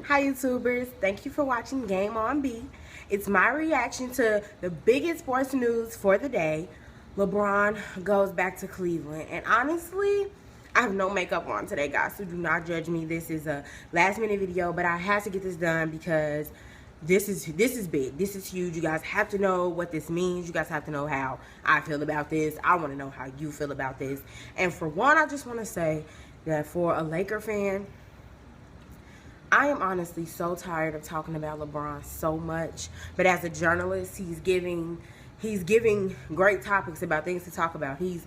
Hi YouTubers, thank you for watching Game on B. It's my reaction to the biggest sports news for the day. LeBron goes back to Cleveland, and honestly, I have no makeup on today, guys, so do not judge me. This is a last minute video, but I had to get this done because this is big. This is huge. You guys have to know what this means. You guys have to know how I feel about this. I want to know how you feel about this. And for one, I just want to say that for a Laker fan, I am honestly so tired of talking about LeBron so much, but as a journalist, he's giving great topics about things to talk about. He's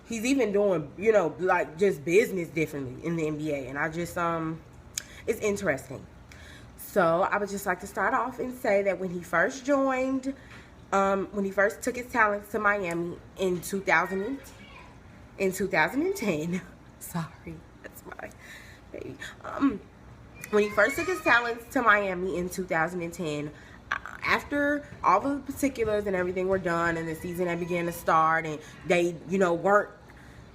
even doing, like just business differently in the NBA, and I just it's interesting. So I would just like to start off and say that when he first joined, when he first took his talents to Miami in 2010, sorry, that's my baby. When he first took his talents to Miami in 2010, after all the particulars and everything were done and the season had began to start, and they, weren't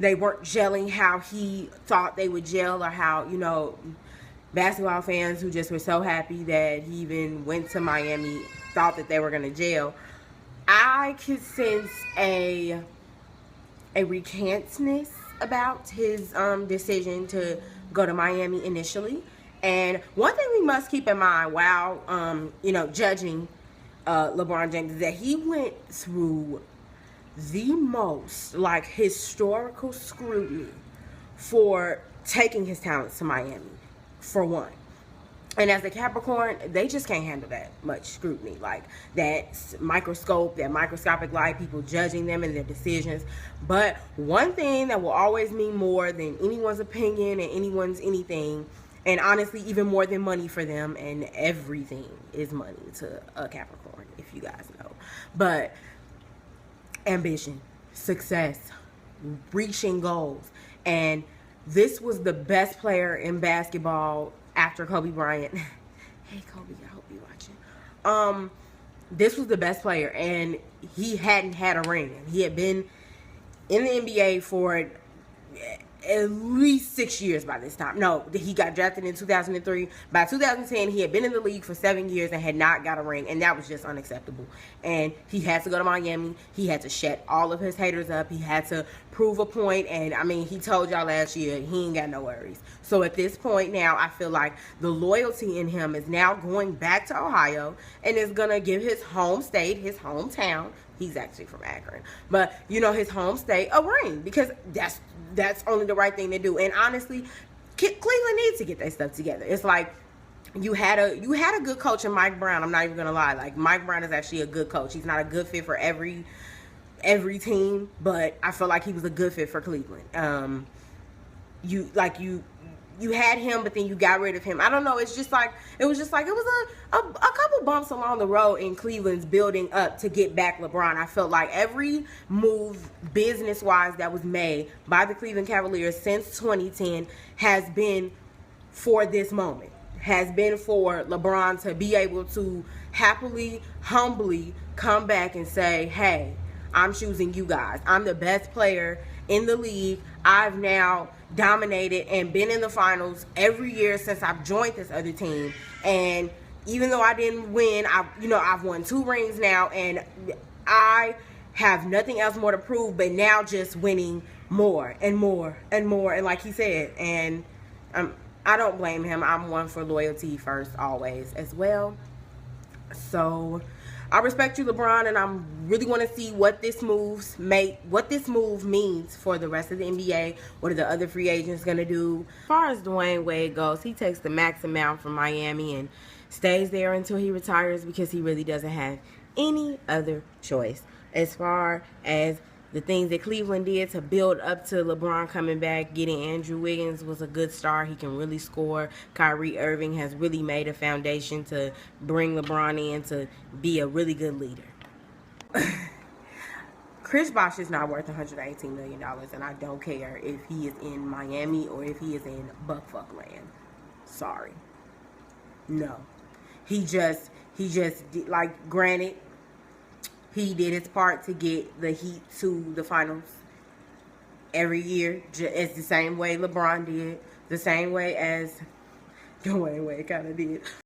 gelling how he thought they would gel, or how, basketball fans who just were so happy that he even went to Miami thought that they were going to gel. I could sense a recantness about his decision to go to Miami initially. And one thing we must keep in mind while, judging LeBron James is that he went through the most, historical scrutiny for taking his talents to Miami, for one. And as a Capricorn, they just can't handle that much scrutiny, like that microscopic light, people judging them and their decisions. But one thing that will always mean more than anyone's opinion and anyone's anything, and honestly, even more than money for them, and everything is money to a Capricorn, if you guys know. But ambition, success, reaching goals. And this was the best player in basketball after Kobe Bryant. Hey, Kobe, I hope you're watching. This was the best player, and he hadn't had a ring. He had been in the NBA for at least 6 years by this time. No, he got drafted in 2003. By 2010, he had been in the league for 7 years and had not got a ring, and that was just unacceptable. And he had to go to Miami. He had to shut all of his haters up. He had to prove a point, and I mean, he told y'all last year he ain't got no worries. So at this point now, I feel like the loyalty in him is now going back to Ohio, and is gonna give his home state, his hometown, he's actually from Akron, but his home state, a ring, because that's only the right thing to do. And honestly, Cleveland needs to get their stuff together. It's like you had a good coach in Mike Brown. I'm not even gonna lie. Like, Mike Brown is actually a good coach. He's not a good fit for every team, but I feel like he was a good fit for Cleveland. You had him, but then you got rid of him. I don't know. It was a couple bumps along the road in Cleveland's building up to get back LeBron. I felt like every move business-wise that was made by the Cleveland Cavaliers since 2010 has been for this moment. Has been for LeBron to be able to happily, humbly come back and say, hey, I'm choosing you guys. I'm the best player in the league. I've now dominated and been in the finals every year since I've joined this other team. And even though I didn't win, I've won 2 rings now, and I have nothing else more to prove, but now just winning more and more and more. And like he said, and I don't blame him. I'm one for loyalty first, always, as well. So I respect you, LeBron, and I really want to see what this move means for the rest of the NBA. What are the other free agents going to do? As far as Dwayne Wade goes, he takes the max amount from Miami and stays there until he retires, because he really doesn't have any other choice. As far as the things that Cleveland did to build up to LeBron coming back, getting Andrew Wiggins was a good start. He can really score. Kyrie Irving has really made a foundation to bring LeBron in to be a really good leader. Chris Bosh is not worth $118 million, and I don't care if he is in Miami or if he is in Buckfuck land. Sorry. No. He just, like, granted, he did his part to get the Heat to the finals every year. It's the same way LeBron did. The same way as Dwayne Wade kind of did.